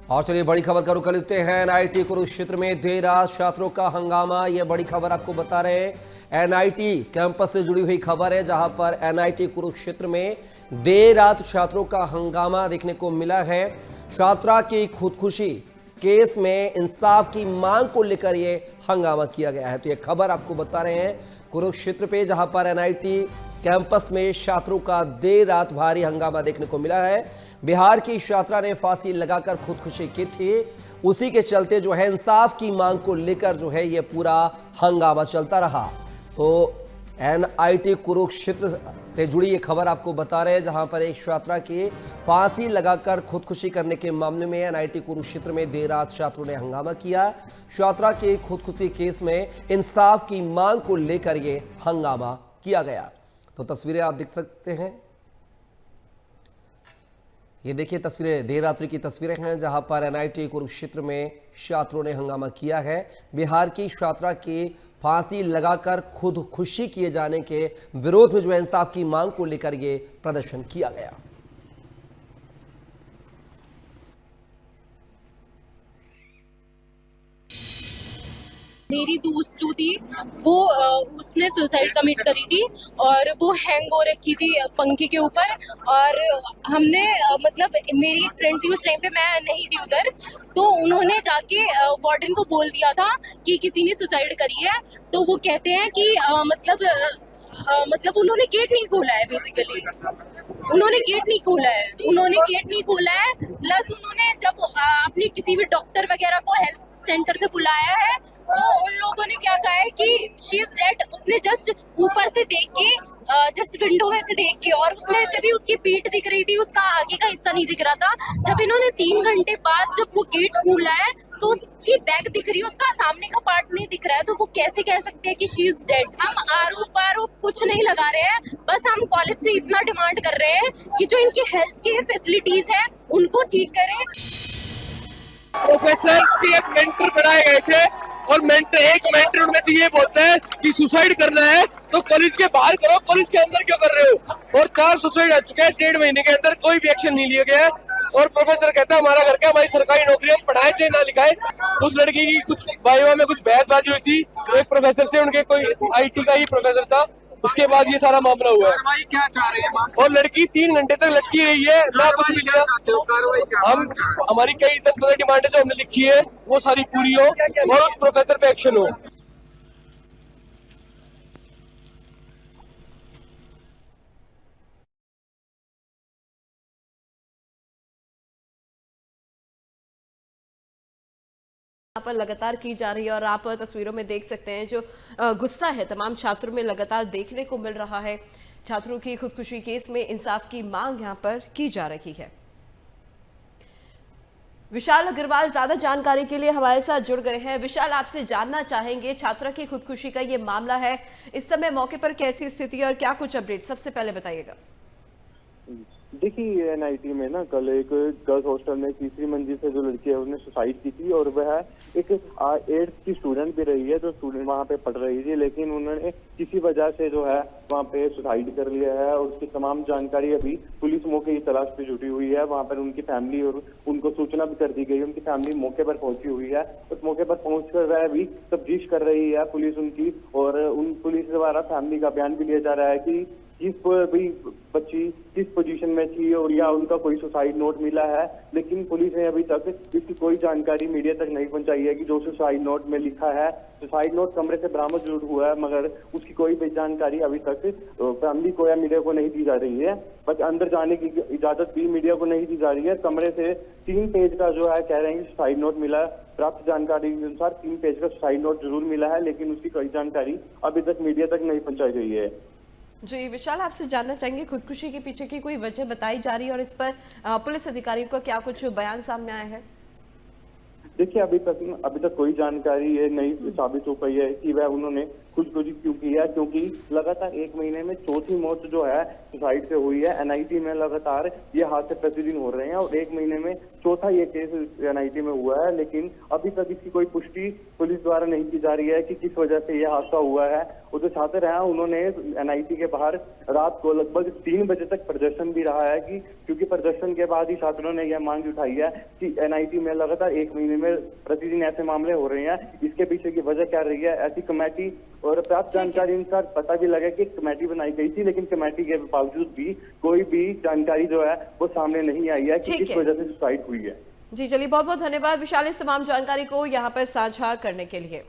और चलिए बड़ी खबर का रुख कर लेते हैं। एनआईटी कुरुक्षेत्र में देर रात छात्रों का हंगामा। यह बड़ी खबर आपको बता रहे हैं, एनआईटी कैंपस से जुड़ी हुई खबर है, जहां पर एनआईटी कुरुक्षेत्र में देर रात छात्रों का हंगामा देखने को मिला है। छात्रा की खुदकुशी केस में इंसाफ की मांग को लेकर यह हंगामा किया गया है। तो यह खबर आपको बता रहे हैं कुरुक्षेत्र पे, जहां पर एनआईटी कैंपस में छात्रों का देर रात भारी हंगामा देखने को मिला है। बिहार की छात्रा ने फांसी लगाकर खुदकुशी की थी, उसी के चलते जो है इंसाफ की मांग को लेकर जो है ये पूरा हंगामा चलता रहा। तो एनआईटी कुरुक्षेत्र से जुड़ी ये खबर आपको बता रहे हैं, जहां पर एक छात्रा की फांसी लगाकर खुदकुशी करने के मामले में एनआईटी कुरुक्षेत्र में देर रात छात्रों ने हंगामा किया। छात्रा के खुदकुशी केस में इंसाफ की मांग को लेकर ये हंगामा किया गया। तो तस्वीरें आप देख सकते हैं, ये देखिए तस्वीरें देर रात्रि की तस्वीरें हैं, जहां पर एनआईटी कुरुक्षेत्र में छात्रों ने हंगामा किया है। बिहार की छात्रा की फांसी लगाकर खुदकुशी किए जाने के विरोध में जो इंसाफ की मांग को लेकर ये प्रदर्शन किया गया। मेरी दोस्त जो थी वो उसने सुसाइड कमिट करी थी और वो हैंग हो रखी थी पंखे के ऊपर। और हमने मतलब मेरी एक फ्रेंड थी उस टाइम पे, मैं नहीं थी उधर, तो उन्होंने जाके वार्डन को बोल दिया था कि किसी ने सुसाइड करी है। तो वो कहते हैं कि मतलब उन्होंने गेट नहीं खोला है, बेसिकली उन्होंने गेट नहीं खोला है, प्लस उन्होंने जब अपने किसी भी डॉक्टर वगैरह को हेल्थ सेंटर से बुलाया है तो उन लोगों ने क्या कहा है कि शी इज डेड। उसने जस्ट ऊपर से देख के, जस्ट विंडो में से देख के, और उसमें से भी उसकी पीठ दिख रही थी, उसका आगे का हिस्सा नहीं दिख रहा था। जब इन्होंने 3 घंटे बाद जब वो गेट खोला है तो उसकी बैक दिख रही है, उसका सामने का पार्ट नहीं दिख रहा है। तो वो कैसे कह सकते हैं कि शी इज डेड। हम आरोप कुछ नहीं लगा रहे हैं, बस हम कॉलेज से इतना डिमांड कर रहे हैं कि जो इनकी हेल्थ केयर फैसिलिटीज है उनको ठीक करें। प्रोफेसर्स के एक मेंटर बनाए गए थे और एक मेंटर उनमें से ये बोलता है कि सुसाइड करना है तो कॉलेज के बाहर करो, कॉलेज के अंदर क्यों कर रहे हो। और 4 सुसाइड आ चुके हैं 1.5 महीने के अंदर, कोई भी एक्शन नहीं लिया गया है। और प्रोफेसर कहता है हमारा घर का, हमारी सरकारी नौकरी हम पढ़ाए चाहे ना लिखाए। उस लड़की की कुछ वाइवा में कुछ बहसबाजी हुई थी एक प्रोफेसर से, उनके कोई IT का ही प्रोफेसर था, उसके बाद ये सारा मामला हुआ है। क्या चाह रहे हैं और लड़की 3 घंटे तक लटकी रही है, ना कुछ मिला। हम हमारी कई 10-15 डिमांडें जो हमने लिखी है वो सारी पूरी हो और उस प्रोफेसर पे एक्शन हो। पर लगातार की जा रही है और आप तस्वीरों में देख सकते हैं जो गुस्सा है तमाम छात्रों में लगातार देखने को मिल रहा है। छात्रों की खुदकुशी केस में इंसाफ की मांग यहां पर की जा रही है। विशाल अग्रवाल ज्यादा जानकारी के लिए हमारे साथ जुड़ गए हैं। विशाल, आपसे जानना चाहेंगे, छात्रा की खुदकुशी का ये मामला है, इस समय मौके पर कैसी स्थिति है और क्या कुछ अपडेट, सबसे पहले बताइएगा। देखिए एनआईटी में ना कल एक गर्ल्स हॉस्टल में तीसरी मंजिल से जो लड़की है उसने सुसाइड की थी, और वह एक 8th की स्टूडेंट भी रही है जो स्टूडेंट वहाँ पे पढ़ रही थी, लेकिन उन्होंने किसी वजह से जो है वहाँ पे सुसाइड कर लिया है। और उसकी तमाम जानकारी अभी पुलिस मौके की तलाश पे जुटी हुई है। वहाँ पर उनकी फैमिली और उनको सूचना भी कर दी गई है, उनकी फैमिली मौके पर पहुंची हुई है। उस मौके पर पहुंच कर वह अभी तफ्तीश कर रही है पुलिस उनकी, और उन पुलिस द्वारा फैमिली का बयान भी लिया जा रहा है कि किस भी बच्ची किस पोजीशन में थी और या उनका कोई सुसाइड नोट मिला है। लेकिन पुलिस ने अभी तक इसकी कोई जानकारी मीडिया तक नहीं पहुंचाई है कि जो सुसाइड नोट में लिखा है। सुसाइड नोट कमरे से बरामद जरूर हुआ है, मगर उसकी कोई भी जानकारी अभी तक फैमिली को या मीडिया को नहीं दी जा रही है। बस अंदर जाने की इजाजत भी मीडिया को नहीं दी जा रही है। कमरे से 3 पेज का जो है कह रहे हैं कि सुसाइड नोट मिला है। प्राप्त जानकारी के अनुसार 3 पेज का सुसाइड नोट जरूर मिला है, लेकिन उसकी कोई जानकारी अभी तक मीडिया तक नहीं पहुंचाई गई है। जी विशाल, आपसे जानना चाहेंगे, खुदकुशी के पीछे की कोई वजह बताई जा रही है और इस पर पुलिस अधिकारियों का क्या कुछ बयान सामने आया है? देखिए अभी तक कोई जानकारी ये नहीं साबित हो पाई है कि वह उन्होंने खुदकुशी क्यों की है, क्योंकि लगातार 1 महीने में 4थी मौत जो है सुसाइड से हुई है। एनआईटी में लगातार ये हादसे प्रतिदिन हो रहे हैं और 1 महीने में चौथा ये केस एनआईटी में हुआ है, लेकिन अभी तक इसकी कोई पुष्टि पुलिस द्वारा नहीं की जा रही है कि किस वजह से यह हादसा हुआ है। वो जो छात्र हैं उन्होंने एनआईटी के बाहर रात को लगभग 3 बजे तक प्रदर्शन भी रहा है, कि क्योंकि प्रदर्शन के बाद ही छात्रों ने यह मांग उठाई है कि एनआईटी में लगातार 1 महीने में प्रतिदिन ऐसे मामले हो रहे हैं, इसके पीछे की वजह क्या रही है। ऐसी कमेटी और प्राप्त जानकारी अनुसार पता भी लगा कि कमेटी बनाई गई थी, लेकिन कमेटी के बावजूद भी कोई भी जानकारी जो है वो सामने नहीं आई है कि किस वजह से सुसाइड हुई है। जी चलिए, बहुत बहुत धन्यवाद विशाल इस तमाम जानकारी को यहाँ पर साझा करने के लिए।